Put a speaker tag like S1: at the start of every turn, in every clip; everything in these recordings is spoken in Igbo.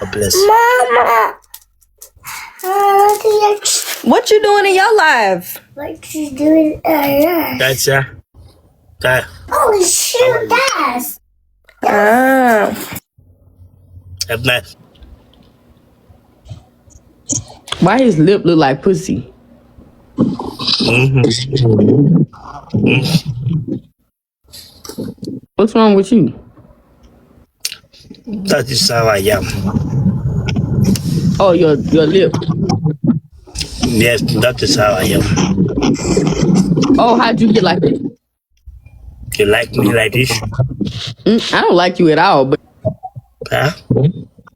S1: God bless.
S2: Mama.
S3: What you doing in your life?
S2: What you doing?
S1: That's yeah.
S2: Oh, shoot, that's.
S1: Nice.
S3: Why his lip look like pussy? What's wrong with you?
S1: That is how I am.
S3: Oh, your lip.
S1: Yes, that is how I am.
S3: Oh, how'd you get like that?
S1: You like me like this?
S3: I don't like you at all, but
S1: Huh?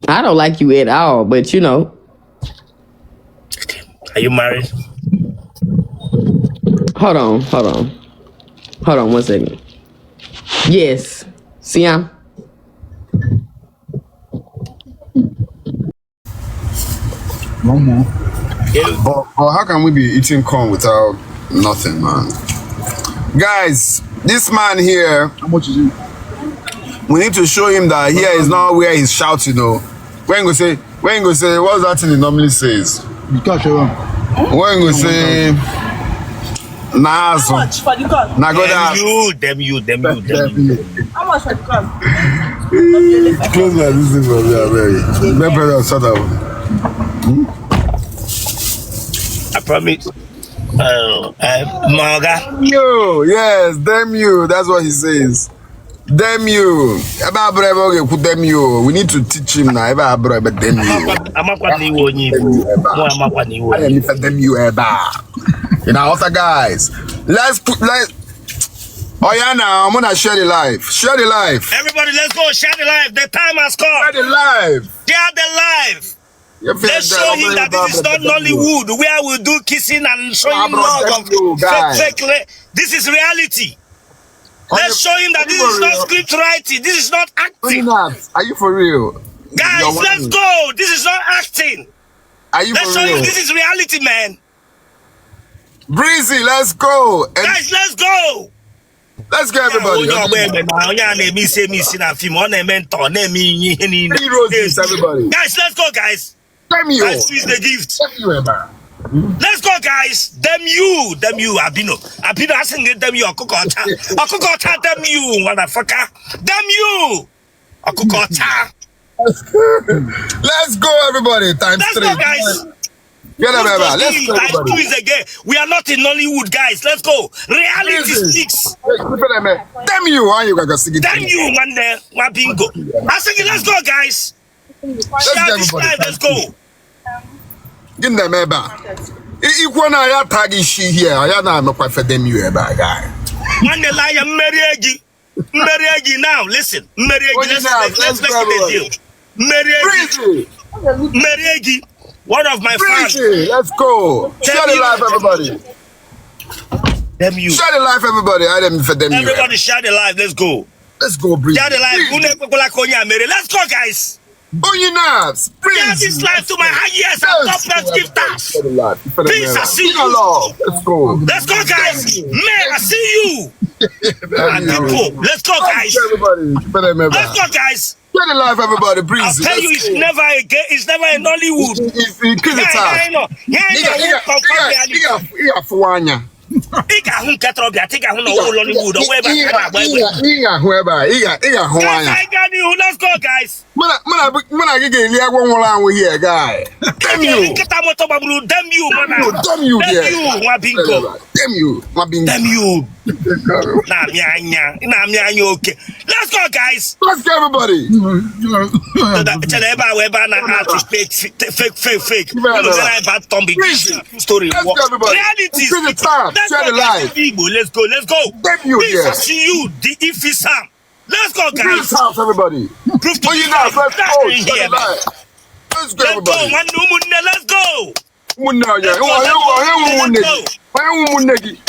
S3: I don't like you at all, but you know.
S1: Are you married?
S3: Hold on 1 second. Yes. Siam.
S4: No more. But how can we be eating corn without nothing, man? Guys, this man here, how much is it? We need to show him that here is not where he's shouting, though. When you say, what's that thing he normally says? You can't show him. When you say, nah,
S5: how much for the gun?
S1: Them you.
S5: How much for the gun?
S4: Close like this thing from there, very. Let brother shut up.
S1: I promise. Maga.
S4: You, yes, damn you. That's what he says. Damn you. Damn you. We need to teach him now. Damn you. You know, also guys, let's oh yeah, now I'm gonna share the live. Share the live.
S1: Everybody, let's go. Share the live. The time has come.
S4: Share the live.
S1: Share the live. Let's show him that this is not Nollywood, where we do kissing and showing love of fake. This is reality. Let's show him that this is not script writing. This is not acting.
S4: Are you for real?
S1: Guys, let's go. This is not acting.
S4: Are you
S1: let's
S4: for
S1: show
S4: real?
S1: him this is reality, man.
S4: Breezy, let's go. And
S1: guys, let's go.
S4: Let's go, everybody.
S1: Guys, let's go, guys.
S4: Damn you.
S1: Guys, is the gift.
S4: Damn you, Emma.
S1: Let's go, guys. Damn you, Abino. Abino hasn't get them you, Okokota. Okokota, damn you, motherfucker. Damn you, Okokota.
S4: Let's go, everybody. Times
S1: let's
S4: 3.
S1: Go, guys.
S4: Get up, Emma. Let's go, everybody.
S1: We are not in Nollywood, guys. Let's go. Reality speaks.
S4: Damn you, why you gonna sing it?
S1: Damn you, man. Bingo. I think let's go, guys. Share this live. Let's go.
S4: Give them Eba. Equal now, I tag she here. I am not quite for them, you Eba guy.
S1: Man, the liar, Mariagi now. Listen, Mariagi, let's make it a deal. Mariagi, one of my fans.
S4: Let's go. Share the live, everybody.
S1: Damn you.
S4: Share the live, everybody. I am for them.
S1: Everybody, share the live. Let's go.
S4: Let's go, Breezy.
S1: Share the live. Let's go, guys.
S4: Oh, you nuts!
S1: Share this live to my highest and topmost gifters. Peace, I see you.
S4: Let's go.
S1: Let's go, guys. Man, I see you. Let's go, guys. Let's go, guys.
S4: Share the live, everybody. Breezy.
S1: I'll tell you, it's never a Nollywood.
S4: It's let's go, guys. Damn you.
S1: Okay. Let's go, guys.
S4: Let's go, everybody.
S1: Fake. Story. Reality.
S4: Share the live.
S1: Let's go.
S4: Damn you,
S1: yeah. See you. The Ifisam. Let's go, guys.
S4: This house, everybody.
S1: Proof to you
S4: now. Let's go. Let's go, everybody.
S1: Let's go.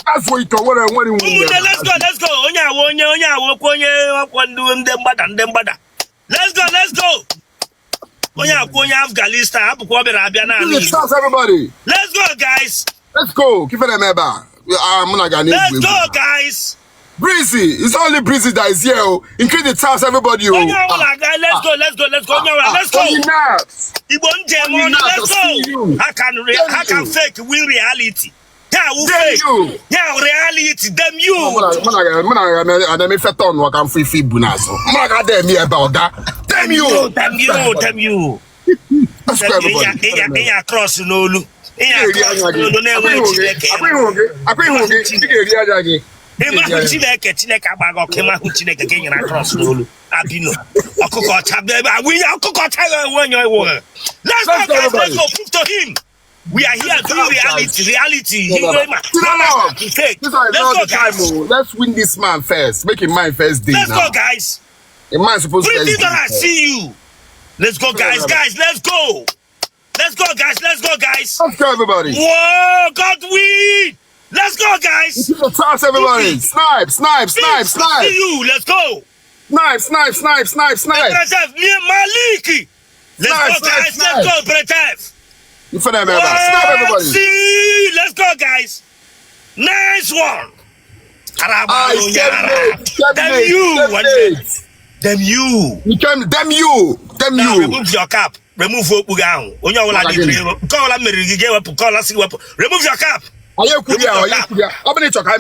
S4: That's what you thought. Let's
S1: go. Afghanistan.
S4: Everybody.
S1: Let's go, guys.
S4: Let's go. Let's go, guys. Breezy. It's only Breezy that is here. Increase the task, everybody.
S1: Let's go. Let's go. Let's go. How can fake win reality? Yeah, who fake? Yeah, reality. Damn you. Damn you. Cross Nolu. Let's go prove to him. We are here doing reality.
S4: Let's win this man first. Make him mine first day.
S1: Let's go, guys.
S4: A man supposed to
S1: see you. Let's go, guys. Let's go. Let's go, guys. Let's go,
S4: everybody.
S1: Whoa, God, we. Let's go, guys.
S4: Toss, everybody. Snipe.
S1: See you. Let's go.
S4: Snipe.
S1: Maliki. Let's go, guys. Let's go, Bretev.
S4: You for them, snipe, everybody.
S1: See. Let's go, guys. Nice one. Them you.
S4: Now
S1: remove your cap. Remove your cap. Remove your cap.
S4: How many talk I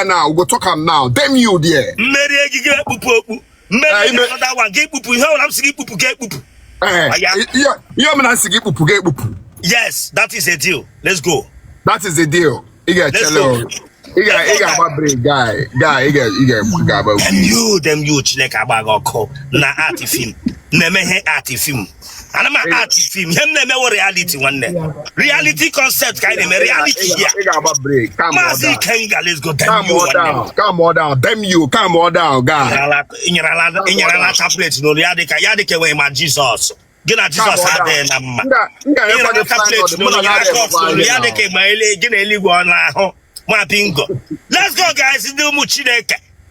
S4: now? We'll talk him now. Damn you, dear.
S1: Yes, that is a deal. Let's go.
S4: That is the deal. You got cello. You got my brain guy. You got
S1: them you chileka bagoko na art film. Nemehe art film. And I'm an art film. Him never reality one day. Reality concept kind of reality here.
S4: Come on down. Come on down. Damn you. Come on down, guy.
S1: In your tablet, no yadike way my Jesus. Get a Jesus had there. Let's go, guys.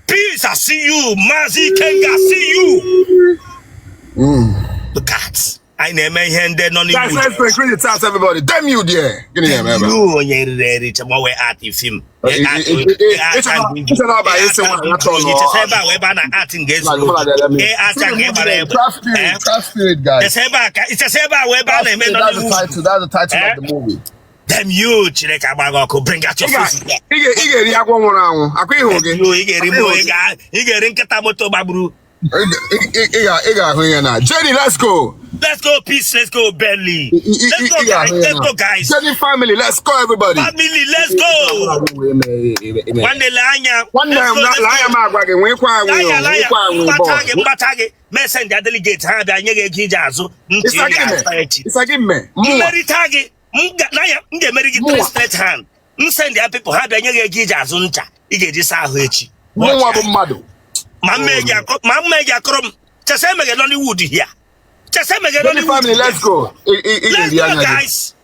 S1: Peace. I see you. Mazi Kenga, see you. The cats. I never hand there none.
S4: Guys, let's increase the task, everybody. Damn you, dear. Give me a man.
S1: You ready to more art film.
S4: It's about the title of the movie.
S1: Damn you, Chileka Bagoko, bring out your face.
S4: Jenny, let's go.
S1: Let's go, peace. Let's go, Bentley. Let's go, guys. Let's go, guys.
S4: Jenny family, let's go, everybody.
S1: Family, let's go. One day, Messenger delegate,
S4: it's like him, man.
S1: Straight hand. Send the people have a gija. You get this out here. Mamma Krom. Chasemaga Nollywood here. Chasemaga
S4: family, let's go.
S1: Let's go, guys.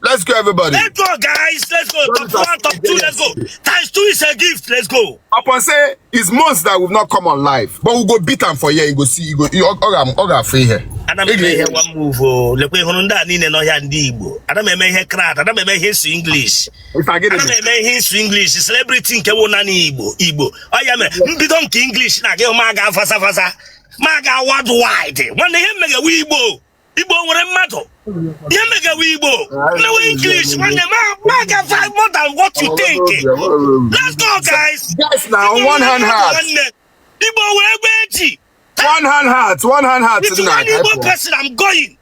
S4: Let's go, everybody.
S1: Let's go, guys. Let's go. Top 1, top 2, let's go. Times 2 is a gift. Let's go.
S4: Upon say it's months that will not come on live, but we'll go beat them for here. You go see, you go free here.
S1: And I'm here one move. Look, we Honda Nina no Igbo. And I'm here crack. And I'm here English.
S4: If I get it,
S1: I'm here English. Celebrity Kewonani Igbo. I am a bidonk English. Na get maga fasa. Maga worldwide. When they hear me Igbo. Igbo were matter. You make a Igbo. No English. When the maga five more than what you think. Let's go, guys.
S4: Guys, now one hand heart.
S1: Igbo were waiting.
S4: One hand heart.
S1: It's one Igbo person. I'm going.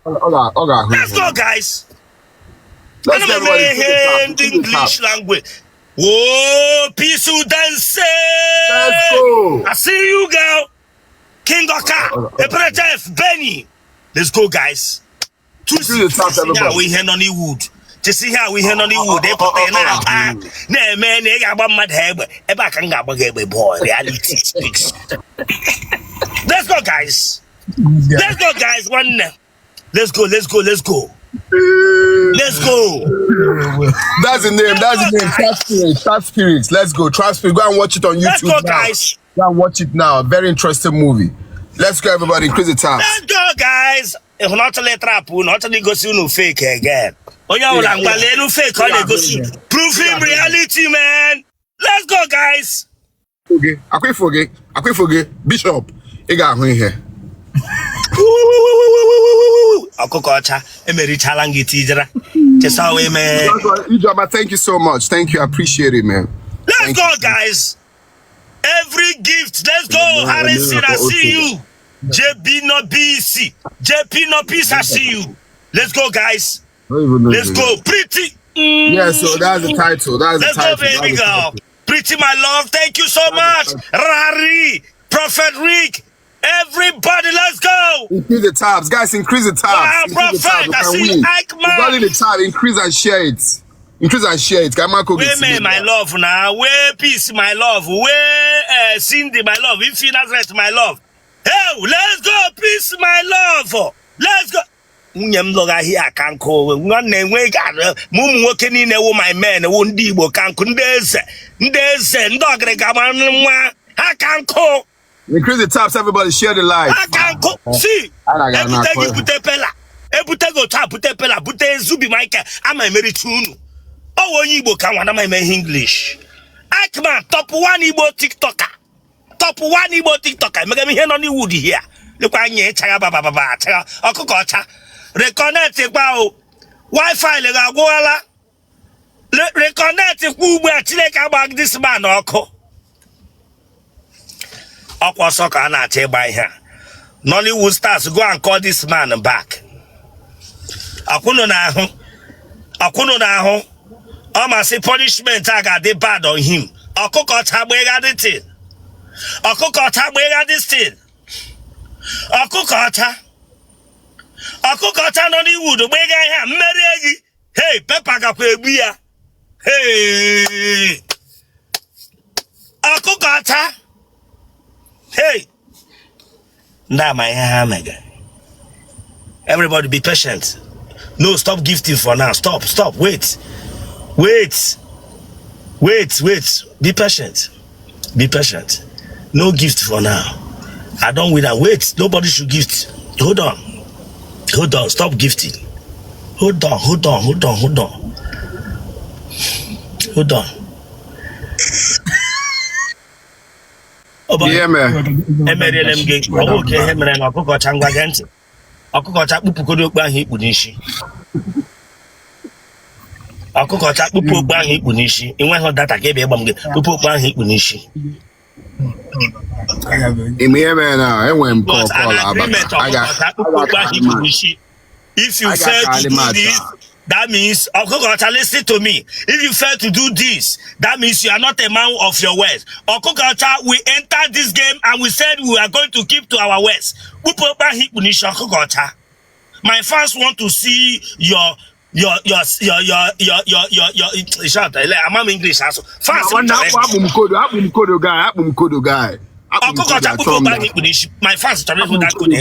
S1: Let's go, guys.
S4: Let's go,
S1: English language. Whoa, peace dance.
S4: Let's go.
S1: I see you, girl. King Oka, Epretev, Benny. Let's go, guys. To see how we hear Nollywood. To see how we hear Nollywood. They put their name. Man, they got one mad head. Boy, reality speaks. Let's go, guys. Let's go, guys. One. Let's go. Let's go.
S4: That's the name. Trap Spirits. Let's go. Trap Spirits. Go and watch it on YouTube.
S1: Let's go, guys.
S4: Go and watch it now. Very interesting movie. Let's go, everybody. Increase the time.
S1: Let's go, guys. If not to let trap, not to go see no fake again. Oh, yeah, fake. Prove him reality, man. Let's go, guys.
S4: Akwifoge, Bishop, ị ga-ahụ ihe.
S1: Ọkụkọcha emerichala ngị tijera. Chesa we me.
S4: Ijoma, thank you so much. Thank you. I appreciate it, man.
S1: Let's go, guys. Every gift. Let's go. Harrison, I see you. JP no BC. JP no peace, I see you. Let's go, guys. Let's go. Pretty.
S4: Yeah, so that's the title.
S1: Let's go, baby girl. Pretty, my love. Thank you so much. Rari, Prophet Rick. Everybody, let's go.
S4: Increase the tabs. Guys, increase the tabs.
S1: Wow, Prophet. I see Ike, man.
S4: Regarding the tab, increase and share it. Increase and share it.
S1: Where me, my love, now. Where peace, my love. Where Cindy, my love. If you Nazareth, my love. Hey, let's go, peace, my love. Let's go. Unyem loga here kanko. Nwanne nwe ga mumu nwoke niile wo my men wo ndị Igbo kanko ndeze ndogre ga nwa ha kanko.
S4: Increase the tabs, everybody share the live.
S1: Ha kanko. See. Ebute go tap pute pela pute zubi Michael ama emeri tunu. O onye Igbo ka nwa na ma eme English. Akman top 1 Igbo TikToker. Top 1 Igbo TikToker. Mega mi here Nollywood here. Lekwa nye chaga baba chaga ọkụkọcha. Reconnect kwa o. Wi-Fi le ga gwala. Reconnect kwa ugbu a Chineke agbag this man ọkụ. Ọkwa sọka na acha ịgba ihe. Nollywood stars go and call this man back. Akwụnụ na ahụ. Ọ ma say punishment aga dey bad on him. Ọkụkọcha gbega dị thing. Ọkụkọcha gbega this thing. Ọkụkọcha Nollywood gbega ihe mmeri egi. Hey, Peppa gakwa egbu ya. Hey. Ọkụkọcha. Hey. Nah, my hammer. Everybody be patient. No, stop gifting for now. Stop. Wait. Be patient. No gift for now. I don't win. Wait. Nobody should gift. Hold on. Stop gifting. Hold on.
S4: Yeah, man.
S1: Ọkụkọcha kpụpụkodo okpu ahụ ikpu n'isi. Ọkụkọcha kpụpụ okpu ahụ ikpu n'isi. Enweghị data ka ebe ịgba m gị kpụpụ okpu ahụ ikpu n'isi. If you fail to do this, that means Ọkụkọcha, listen to me. If you fail to do this, that means you are not a man of your words. Ọkụkọcha, we entered this game and we said we are going to keep to our words. My fans want to see your shout. I'm English also. Fans. My fans tell me who that could.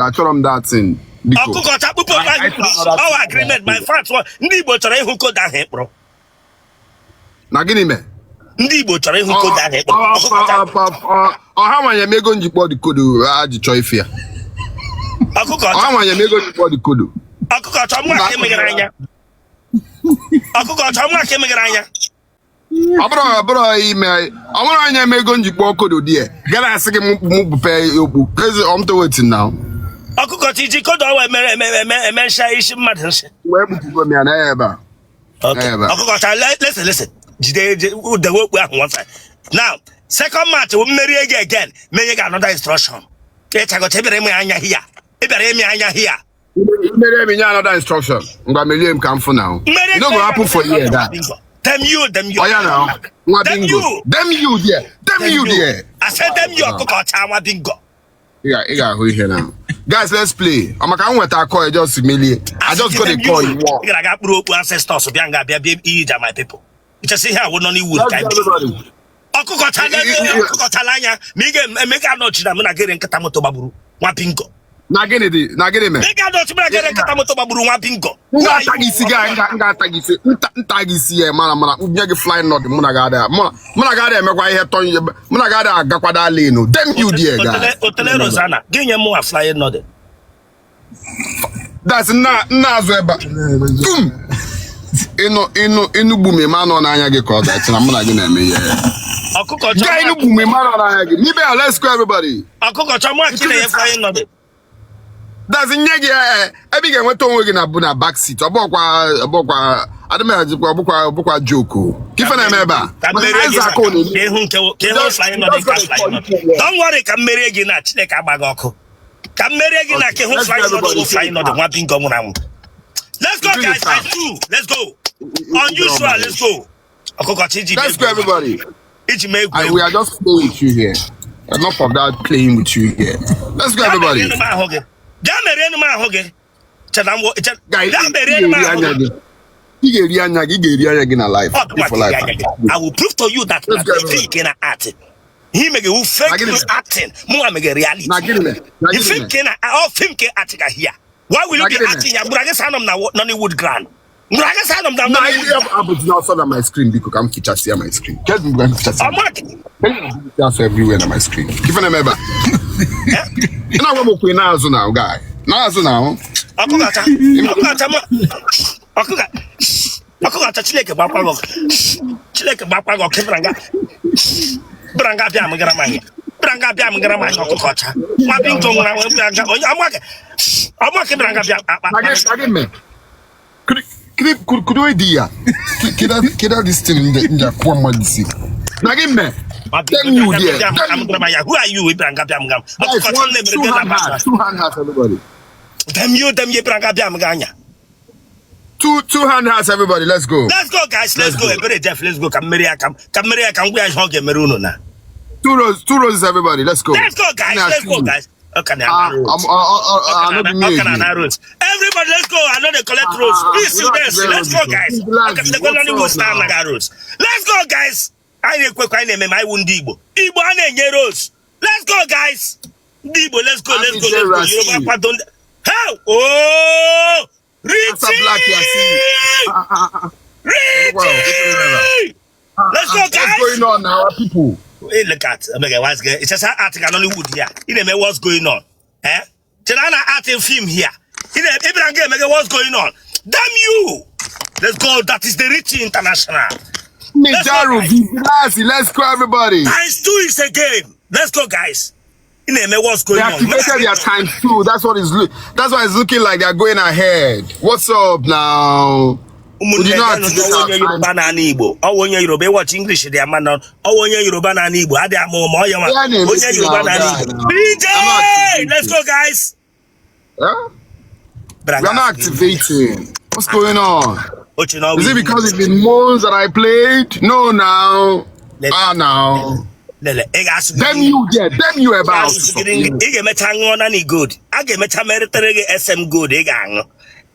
S4: I told them that thing.
S1: Our agreement. My fans want. Ndi Igbo chọrọ ịhụ code ahụ bro.
S4: Na gịnị me?
S1: Ndị Igbo chọrọ ịhụ code ahụ bro.
S4: Ha nwanye mego njikpọ di code aji chọ ife ya. Ha nwanye mego njikpọ di code.
S1: Ọkụkọcha mụ aka emeghere anya.
S4: Abro ime. Amụrụ anya mego njikpọ code di e. Gala asị gị mụ bupe okpu. Crazy I'm to waiting now.
S1: Ọkụkọcha iji code ọwa eme nsha isi mmadụ nsị.
S4: Wee bupugo m ya na ebe a.
S1: Okay. Ọkụkọcha, listen. Jide the work we have one side. Now, second match we marry again. May get another instruction. Let's go tell me anya here.
S4: Marry me another instruction. Ngwa marry him come for now. It don't go happen for you that.
S1: Them you.
S4: Oh yeah now. Them you there.
S1: I said them you Ọkụkọcha nwa bingo.
S4: Yeah, who here now? Guys, let's play. I'm going to call just humiliate. I just got a call you.
S1: I got broke ancestors of Bianga, baby, my people. You just see how we Nollywood. Ọkụkọcha lanya, make a note that I'm not getting Katamoto Baburu, one pingo.
S4: Nagene me.
S1: Make a note that getting Katamoto Baburu, one pingo.
S4: Ntagisi, mana, unyagi flying not Munagada. Munagada, Munagada, Gakwada Leno. Damn you, dear guy.
S1: Otele Rosana, give you more flying nodded.
S4: That's not Nazweba. Inu bume mano na anya gị ka ọ dachi na mụ na gị na-eme ihe. Guy, no boom, man. Let's go, everybody. That's in Yaga. Every guy went to work in a back seat. A book, I don't know, Joko. Give an ameba.
S1: Don't worry, come marry again at Chekabagoko. Come marry again at Kehon flying on the one thing going on. Let's go, guys. By 2. Let's go. Unusual, let's go.
S4: Let's go, everybody.
S1: We
S4: are just playing with you here. Enough of that playing with you here. Let's go, everybody.
S1: I will prove to you that fake art. He make a fake acting. More make a reality. He fake all film art here. Why will you be acting? Nollywood grand.
S4: I'm on my screen because I'm see my screen. That's everywhere on my screen. Give an member. You know what we're now, guy. Now. Could we idea? Kida this thing in the form see. Now give me. Tell you there.
S1: Who are you?
S4: Two hands, everybody. Two hands, everybody. Let's go.
S1: Let's go, guys. Let's go. Very deaf. Let's go. Come we are hungry. Meruno na.
S4: Two roses, everybody. Let's go.
S1: Let's go, guys. Let's go, guys. Okay, everybody, let's go. I know they collect roads. Please do this. Let's go, guys. Let's go, guys. I need quick. I need my wound Igbo. Igbo, I need roads. Let's go, guys. Igbo, let's go. Yoruba don't. How? Oh, Richie! Let's go, guys.
S4: What's going on now, people?
S1: Hey, look at it's just an article on Nollywood here. You know what's going on? Eh? Chana art film here. You know, what's going on? Damn you! Let's go. That is the Richie International.
S4: Let's go, everybody.
S1: Times 2 is a game. Let's go, guys. You know what's going on?
S4: They activated their times 2. That's why it's looking like they're going ahead. What's up now?
S1: Yoruba na Igbo. Onye Yoruba watch English dey man on. Onye Yoruba na Igbo. Ade amo mo oya ma. Onye Yoruba na Igbo. DJ, let's go, guys.
S4: Huh? We're not activating. What's going on? Is it because it's been months that I played? No, now. Now. Them you about.
S1: Ige meta ngona ni good. Age meta meritere SM good ega.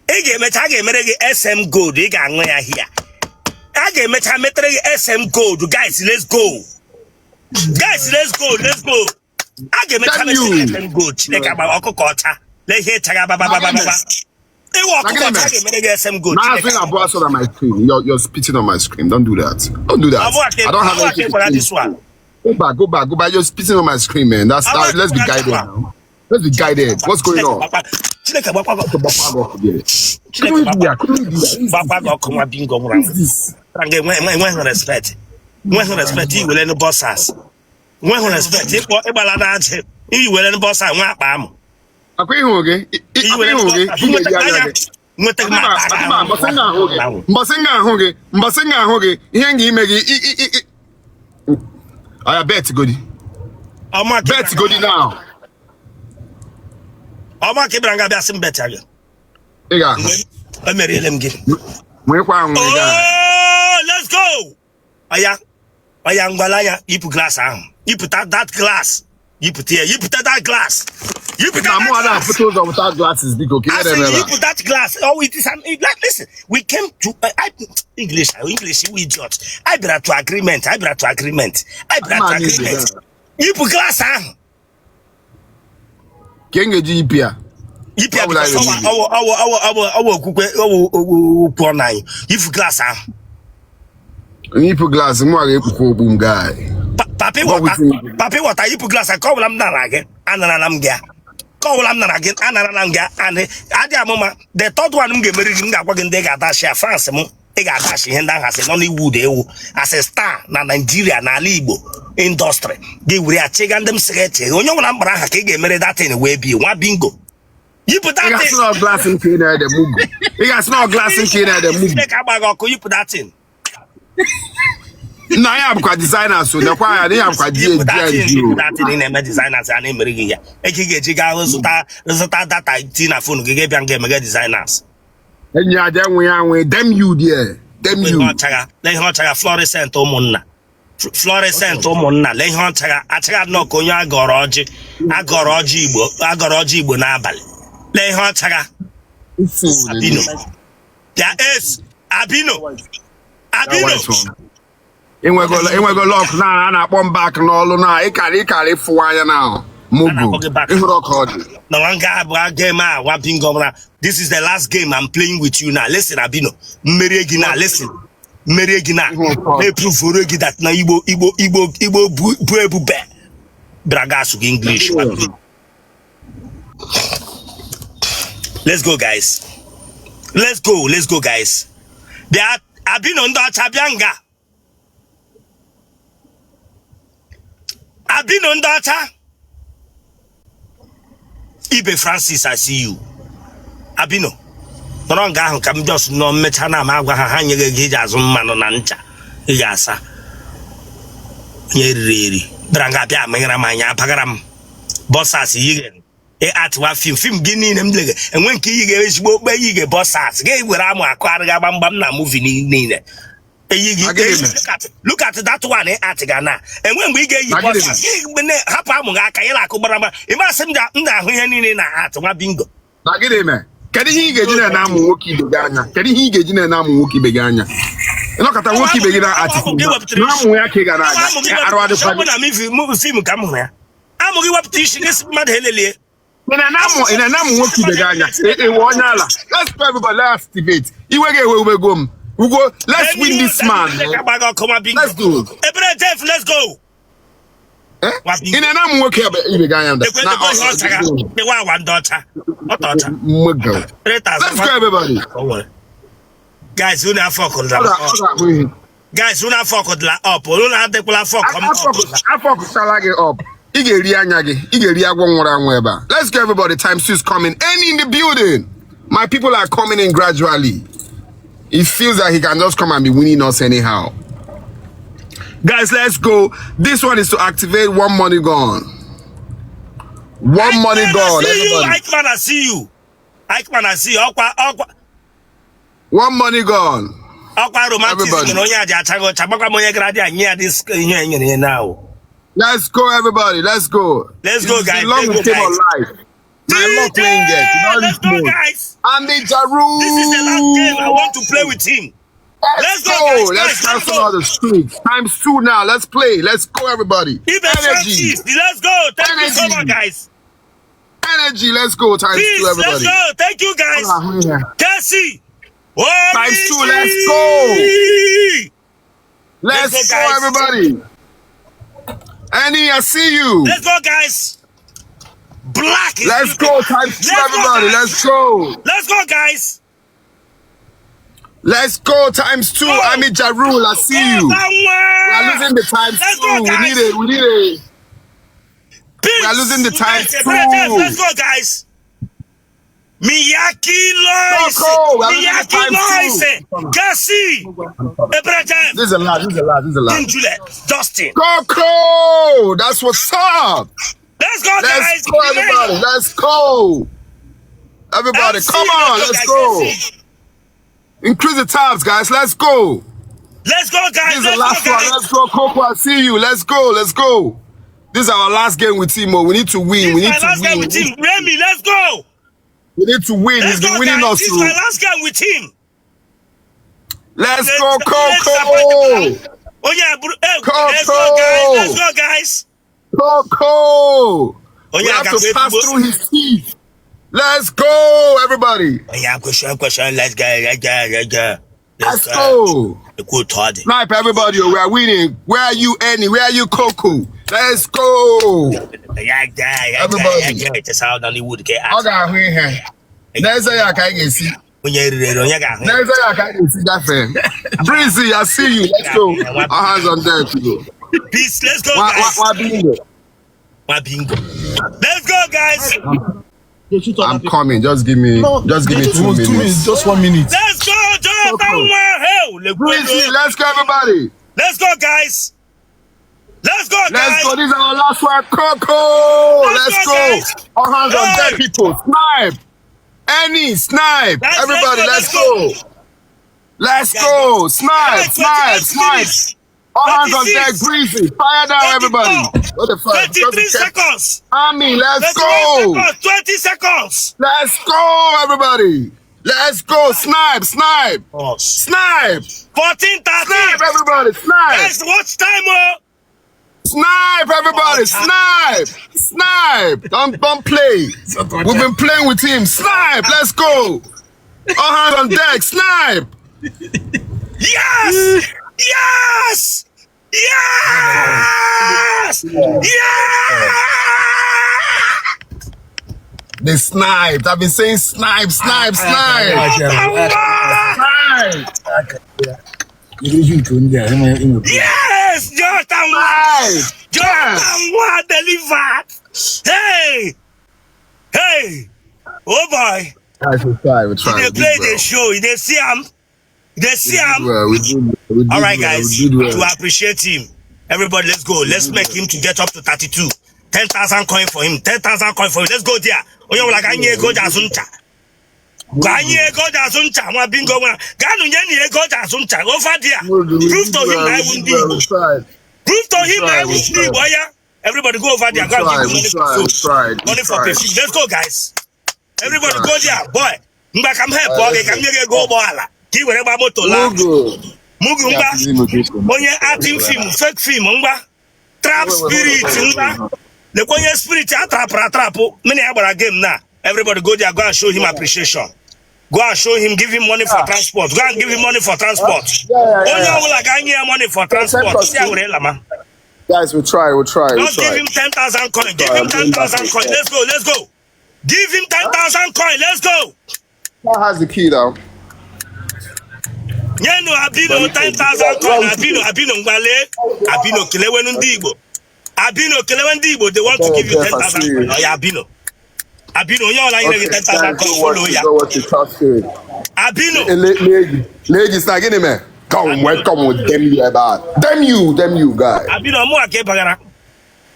S1: Age meta SM good ega ya here. Age meta metere SM good. Guys, let's go. Guys, let's go. Age meta SM good. Chineke ba okokota. Let here taga ba. SM good.
S4: On my screen. You're spitting on my screen. Don't do that. I don't have anything for
S1: this one.
S4: Go back. You're spitting on my screen, man. Let's be guided now. Let's be guided. What's going on?
S1: Respect. When respect, you will any bosses. When respect, you will any boss.
S4: I bet Godi. Bet Godi now.
S1: I'm not keeping on getting better. I'm let's go. Ayang you put glass on. You put that glass. You put here. You put that glass. You put that
S4: photos of without glasses. Big okay.
S1: You put that glass. Oh, it is listen. We came to English. We judge. I brought to agreement. You put glass on.
S4: Kenga GPA.
S1: If glass on.
S4: You put glass. More boom guy.
S1: Papi water. You put glass. I call them again. And the third one get married in that share France. I got dash hand as a Nollywood as a star na Nigeria na Igbo industry. They were checking them secretary. When you want to get married that in a way be one bingo. You put that in.
S4: It's not glass in Kenya the movie. It's not glass in Kenya the movie.
S1: You put that in.
S4: No, I am quite designer, so the why I am quite
S1: that in a designers and in Maria. I can get you guys that I Tina phone gave and game designers.
S4: And yeah, then we are with them you there. Them you.
S1: They hunt a fluorescent omona. Fluorescent omona. They hunt a no conya goroji. Agoroji bonabal. They hunt Abino. There is Abino.
S4: In we go lock now and I one back and all now. It carry for now. Mugu.
S1: No one guy game one bingo. This is the last game I'm playing with you now. Listen, Abino. Meregina, listen. Meregina. They prove for that na Igbo Bragasu English. Let's go, guys. Let's go, guys. They are Abino ndo Chabianga. Abino ndata. Ibe Francis, I see you. Abino. Noronga kam just no mechana magwa ha nyege gija zumano na ncha. Igasa. Nyeri. Branga bia mengra manya pagaram. Bossas yigen. E at wa film gini nemlege. And when ki yige esbo be yige bossas. Ge wera mu akwara ga bambam na movie ni. Look at that one at Ghana. And when we get you bingo.
S4: Can he get in a Namuki Begana? Can he get in a Namuki Begana? Look at the Wookie Begana attitude.
S1: I'm going to teach this mad helly.
S4: In a Namuki Begana, let's play with the last debate. You will get where we go. Let's win this man. Let's do it.
S1: Let's go.
S4: In an I'm working about the
S1: one daughter.
S4: Let's go, everybody.
S1: Guys, who not fuck with that? Guys, who not fuck with that up? Who not take that fuck? I
S4: fuck up. Let's go, everybody. Time 2 is coming. And in the building, my people are coming in gradually. He feels that he can just come and be winning us anyhow. Guys, let's go. This one is to activate one money gun. One money gun.
S1: Eichmann, I see you. Eichmann, I see you.
S4: One money gun.
S1: Everybody.
S4: Let's go, everybody. Let's go.
S1: Let's go, guys.
S4: Let's go, guys. I'm not playing yet.
S1: Let's go, guys.
S4: This is the
S1: last game. I want to play with him. Let's go, guys.
S4: Let's cancel all the streaks. Times 2 now. Let's play. Let's go, everybody.
S1: Energy. Let's go. Thank you so much, guys.
S4: Energy. Let's go. Times 2, everybody.
S1: Let's go. Thank you, guys. Cassie.
S4: Times 2. Let's go. Let's go, everybody. Annie, I see you.
S1: Let's go, guys. Black.
S4: Let's go, times 2, everybody. Let's go.
S1: Let's go, guys.
S4: Let's go, times 2. I'm in Jarul. I see you. We are losing the times 2. We need it. We are losing the times 2.
S1: Let's go, guys. Miyaki Lois. Miyaki Lois. Gassi.
S4: This is a lot.
S1: Dustin.
S4: Coco. That's what's up.
S1: Let's go, guys.
S4: Let's go, everybody. Let's go. Everybody, come on. Let's go. Increase the tabs, guys. Let's go.
S1: Let's go, guys.
S4: This is the last one. Let's go, Coco. I see you. Let's go. This is our last game with Timo. We need to win.
S1: Remy, let's go.
S4: We need to win. He's been winning us.
S1: This is my last game with him.
S4: Let's go, Coco.
S1: Oh, yeah.
S4: Coco.
S1: Let's go, guys.
S4: Coco. We have to pass through his teeth. Let's go, everybody.
S1: Question. Let's go.
S4: Let's go. Snipe, everybody. We are winning. Where are you, Annie? Where are you, Coco? Let's go. Everybody.
S1: It's how Nollywood get
S4: out. There's a Next time I can't see that friend. Breezy, I see you. Let's go. Our hands on deck.
S1: Peace. Let's go, guys. Let's go, guys.
S4: I'm coming. Just give me 2 minutes.
S6: Just 1 minute.
S1: Let's go, Jonathan.
S4: Breezy, let's go, everybody.
S1: Let's go, guys. Let's go, guys.
S4: Let's go. This is our last one. Coco. Let's go. Our hands on deck, people. Snipe. Any snipe.
S1: Guys,
S4: Everybody, let's go. Let's go. Snipe. Our hands on deck, Breezy. Fire down, everybody. What the fuck?
S1: 23 seconds.
S4: Army, let's go.
S1: 20 seconds.
S4: Let's go, everybody. Let's go. Snipe.
S1: 14, 13.
S4: Snipe, everybody. Snipe.
S1: Guys, watch time.
S4: Snipe, everybody. Snipe. Don't play. We've been playing with him. Snipe. Let's go. All hands on deck. Snipe.
S1: Yes.
S4: They sniped. I've been saying snipe.
S1: Yes, Jonathan delivered. Hey. Oh boy.
S4: Guys, we'll try.
S1: They play the show. They see him. All right, guys. To appreciate him, everybody, let's go. Let's make him to get up to 32. 10,000 coin for him. 10,000 coin for him. Let's go there. Oyo like anye go jasuncha. Ganye go jasuncha. Wa bingo wa. Ganu nye go jasuncha. Over there. Prove to him I will be. Prove to him I will be. Boy, everybody go over there. Go give money for food. Money for perfume. Let's go, guys. Everybody go there, boy. Mba come help. Boy, come here go boala. Ki were ba moto la. Mugu mba. Onye acting film, fake film mba. Trap spirit mba. The Konya spirit trap. Many about a game now. Everybody go there, go and show him appreciation. Go and show him, give him money for transport. Go and give him money for transport. Onya will like money for transport.
S4: Guys, we'll try.
S1: Just give him 10,000 coin. Give him 10,000 coin. Let's go. Give him 10,000 coin. Let's go.
S4: Who has the key now?
S1: Nyeno Abino 10,000 coin. Abino Ngwale. Abino Kilewe Ndigbo. Abino Kilewe, they want to give you 10,000 coin. Oh, yeah, Abino, you're like 10,000 coin. Follow ya. Abino.
S4: Ladies, now get him, man. Come, welcome with them you about. Damn you, guy.
S1: Abino, mo ake bagara.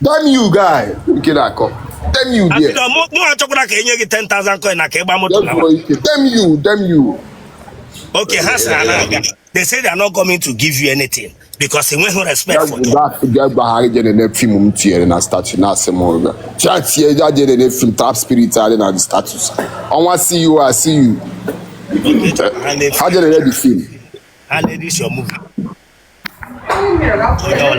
S4: Damn you, guy. Look at that come. Damn you, dear.
S1: Abino, mo achokura ke nye 10,000 coin na ke ba moto na.
S4: Damn you.
S1: Okay, Hassan, they say they are not coming to give you anything because they want no respect for you.
S4: I want to see you. I see you. How did the film?
S1: And it is your movie.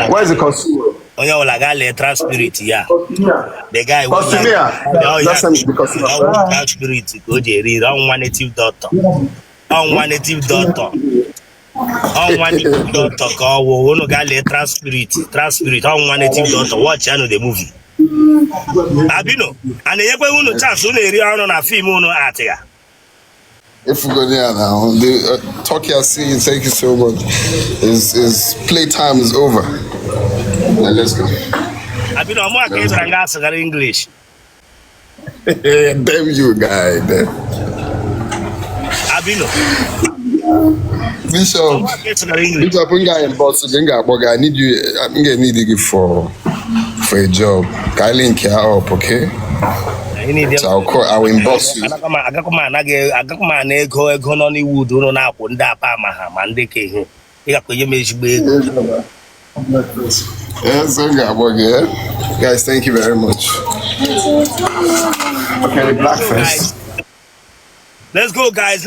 S4: Where is the consumer?
S1: Oh, yeah, like a trans spirit, yeah. The guy
S4: was
S1: trans spirit. Go Jerry, don't want native doctor. On one native doctor. Go no guy trans spirit. On one native doctor. Watch the movie. Abino, and the ever chance on a film no atia.
S4: If we go there now, the talkie I see, thank you so much. His playtime is over. Now let's go.
S1: Abino, I'm more English.
S4: Damn you, guy.
S1: Abino.
S4: Bishop, I need you. I'm gonna need you for a job. Can link here up, okay? So I will inbox you.
S1: I got my ego Nollywood. Don't know what that Mandeke.
S4: Yes, guys, thank you very much. Okay, the blackface.
S1: Let's go, guys.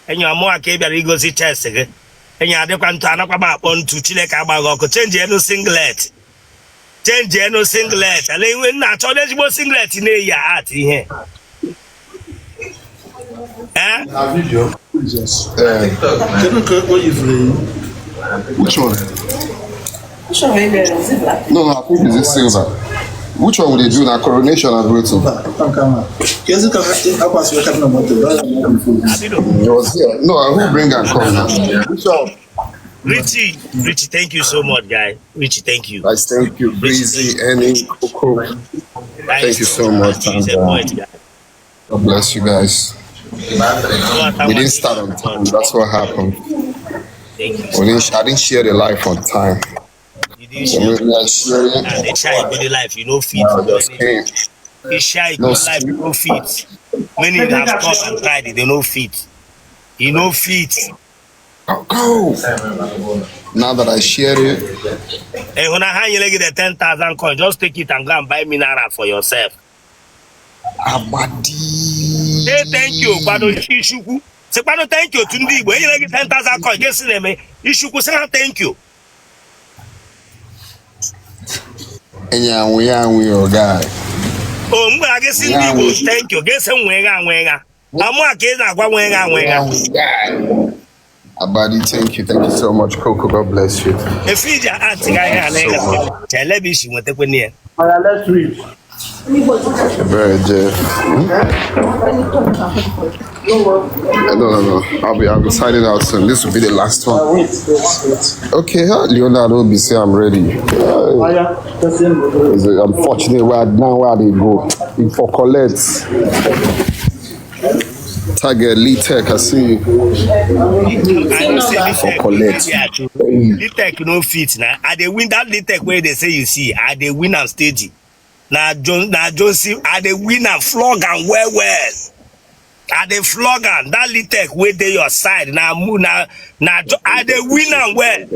S1: And you are more capable of ego test again. And you are the one to Chile Cabago, change no singlet. And then when not all this singlet in a yard here.
S4: Which one? No, I think it's silver. Which one would they do now? Coronation and Britain? It was here. No, I will bring and come now. Which one?
S1: Richie, thank you so much, guy. Richie, thank you.
S4: Guys, thank you. Breezy, Annie, Coco. Thank you so much. And, God bless you guys. We didn't start on time. That's what happened. I didn't share the life on time.
S1: You didn't share the shy good life. You know, feet. You shy good life. You know, feet. Many have come and tried it. They know feet. You know, feet.
S4: Go. Now that I shared it.
S1: Hey, when I hand you like the 10,000 coins, just take it and go and buy mineral for yourself.
S4: Abadi.
S1: Say thank you, Kwado Ishuku. Say Kwado thank you to Igbo. When you like 10,000 coins, just say me. Ishuku say thank you.
S4: Enya we your guy.
S1: Oh, I guess Igbo thank you. Guess some wenga. I'm
S4: Abadi, thank you so much, Coco. God bless you.
S1: If you are television, what the near.
S5: Let's read.
S4: Very dear. No. I'll be signing out soon. This will be the last one.
S5: Wait.
S4: Okay, Leonardo will be say I'm ready. It's unfortunate where they go. For Colette. Target Lee Tech, I see you. For Colette.
S1: Lee Tech no fit now. I they win that Lee Tech where they say you see. I they win and stage. Now Josie, I they win and flog and well. I they flog and that Lee Tech where they your side. Now I they win and well.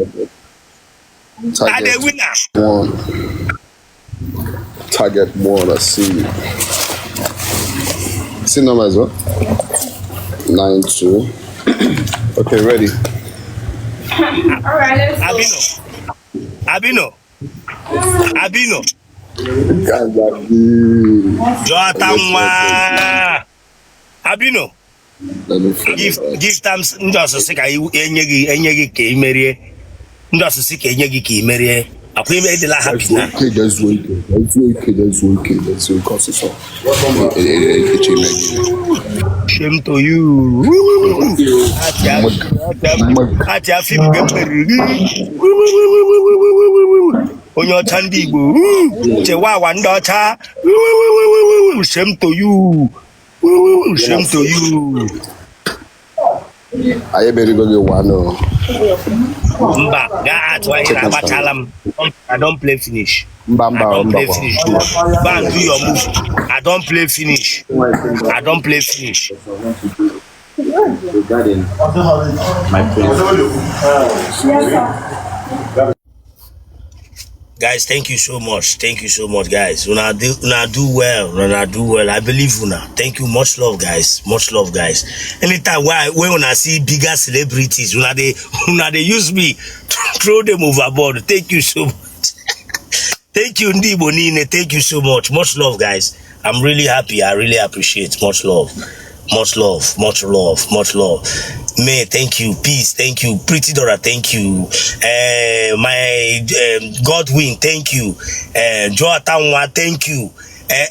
S1: I they win
S4: and Target 1, I see you. See number as well. 92. Okay, ready.
S2: Alright, let's
S1: Abino. Abino. Give them just a second. Enyegi ke imerie. Just a second. Enyegi ke imerie. Akwai mai dila happy na.
S4: That's okay.
S1: Shame to you. Atia film Onyo Chandi Igbo. Chewa Wandocha. Shame to you. Shame to you.
S4: I better go get one.
S1: Mba, I don't play finish. I don't play finish. Ban do your move. I don't play finish. Regarding my guys, thank you so much, guys. Una do well. I believe una. Thank you, much love, guys. Anytime when una see bigger celebrities, una they use me to throw them overboard. Thank you so much. Thank you, Ndi Bonine. Thank you so much. Much love, guys. I'm really happy. I really appreciate. Much love. May, thank you. Peace, thank you. Pretty Dora, thank you. My Godwin, thank you. Joatanwa, thank you.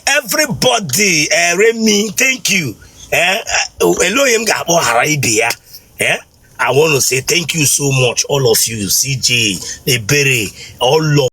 S1: Everybody, Remy, thank you. Elohim Gabo Haraibia. I want to say thank you so much, all of you. CJ, Ebere, all love.